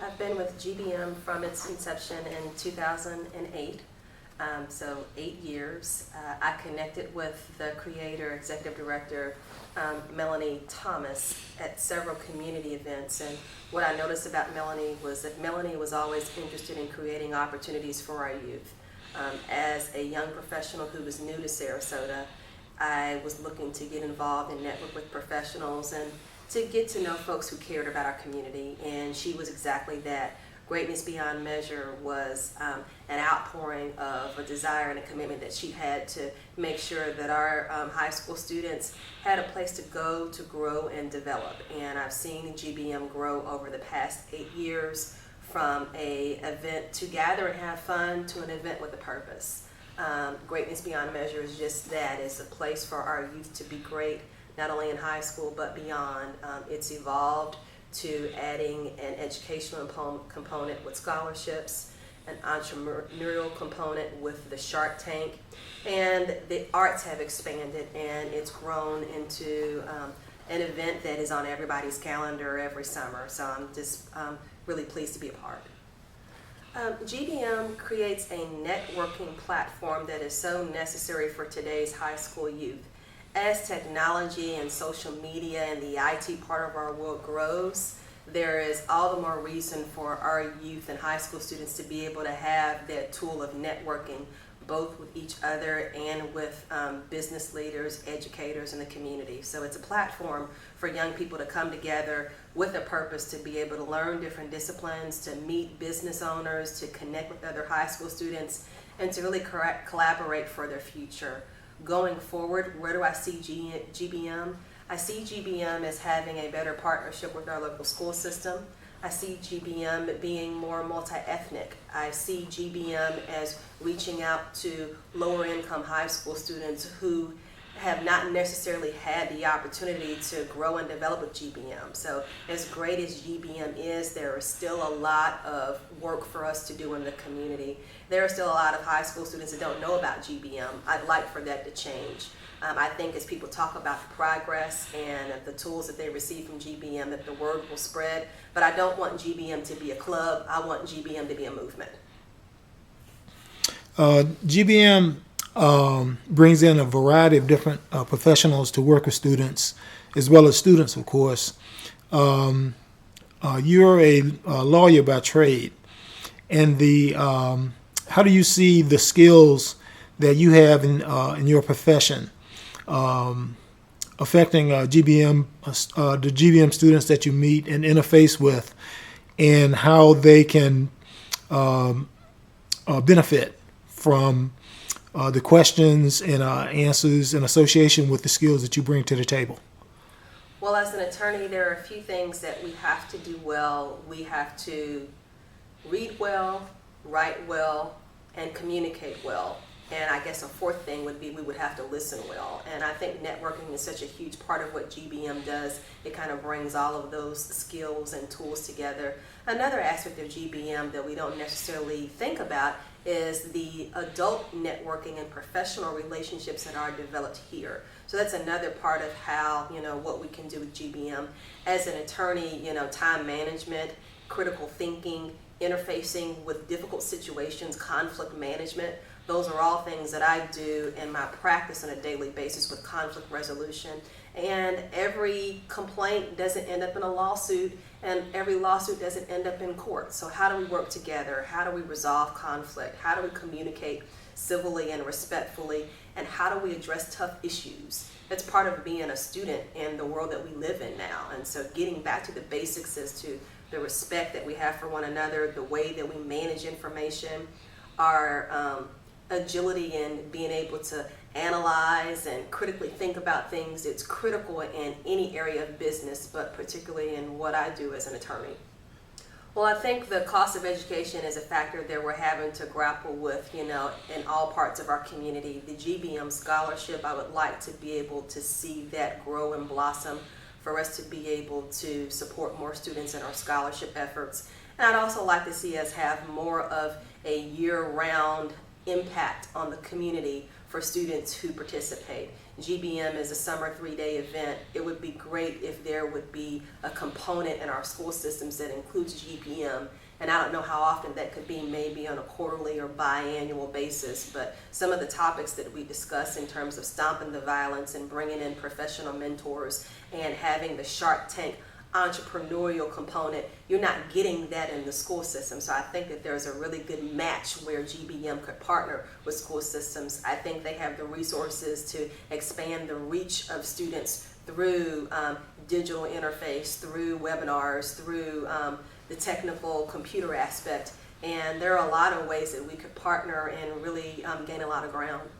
I've been with GBM from its inception in 2008, so 8 years. I connected with the creator, executive director, Melanie Thomas, at several community events. And what I noticed about Melanie was that Melanie was always interested in creating opportunities for our youth. As a young professional who was new to Sarasota, I was looking to get involved and network with professionals and to get to know folks who cared about our community, and she was exactly that. Greatness Beyond Measure was an outpouring of a desire and a commitment that she had to make sure that our high school students had a place to go to grow and develop. And I've seen GBM grow over the past 8 years from an event to gather and have fun to an event with a purpose. Greatness Beyond Measure is just that. It's a place for our youth to be great, not only in high school but beyond. It's evolved to adding an educational component with scholarships, an entrepreneurial component with the Shark Tank, and the arts have expanded, and it's grown into an event that is on everybody's calendar every summer. So I'm just really pleased to be a part. GBM creates a networking platform that is so necessary for today's high school youth. As technology and social media and the IT part of our world grows, there is all the more reason for our youth and high school students to be able to have that tool of networking, both with each other and with business leaders, educators in the community. So it's a platform for young people to come together with a purpose to be able to learn different disciplines, to meet business owners, to connect with other high school students, and to really collaborate for their future. Going forward, where do I see GBM? I see GBM as having a better partnership with our local school system. I see GBM being more multi-ethnic. I see GBM as reaching out to lower income high school students who have not necessarily had the opportunity to grow and develop with GBM. So as great as GBM is, there is still a lot of work for us to do in the community. There are still a lot of high school students that don't know about GBM. I'd like for that to change. I think as people talk about the progress and the tools that they receive from GBM, that the word will spread. But I don't want GBM to be a club. I want GBM to be a movement. GBM brings in a variety of different professionals to work with students, as well as students, of course. You're a lawyer by trade, and how do you see the skills that you have in your profession affecting the GBM students that you meet and interface with, and how they can benefit from the questions and answers in association with the skills that you bring to the table? Well, as an attorney, there are a few things that we have to do well. We have to read well, write well, and communicate well. And I guess a fourth thing would be we would have to listen well. And I think networking is such a huge part of what GBM does. It kind of brings all of those skills and tools together. Another aspect of GBM that we don't necessarily think about is the adult networking and professional relationships that are developed here. So that's another part of how, what we can do with GBM. As an attorney, time management, critical thinking, interfacing with difficult situations, conflict management, those are all things that I do in my practice on a daily basis with conflict resolution. And every complaint doesn't end up in a lawsuit, and every lawsuit doesn't end up in court. So how do we work together? How do we resolve conflict? How do we communicate civilly and respectfully? And how do we address tough issues? That's part of being a student in the world that we live in now. And so getting back to the basics as to the respect that we have for one another, the way that we manage information, our agility in being able to analyze and critically think about things. It's critical in any area of business, but particularly in what I do as an attorney. Well, I think the cost of education is a factor that we're having to grapple with, in all parts of our community. The GBM scholarship, I would like to be able to see that grow and blossom for us to be able to support more students in our scholarship efforts. And I'd also like to see us have more of a year-round impact on the community for students who participate. GBM is a summer 3-day event. It would be great if there would be a component in our school systems that includes GBM. And I don't know how often that could be, maybe on a quarterly or biannual basis, but some of the topics that we discuss in terms of stomping the violence and bringing in professional mentors and having the Shark Tank entrepreneurial component, you're not getting that in the school system. So I think that there's a really good match where GBM could partner with school systems. I think they have the resources to expand the reach of students through digital interface, through webinars, through the technical computer aspect. And there are a lot of ways that we could partner and really gain a lot of ground.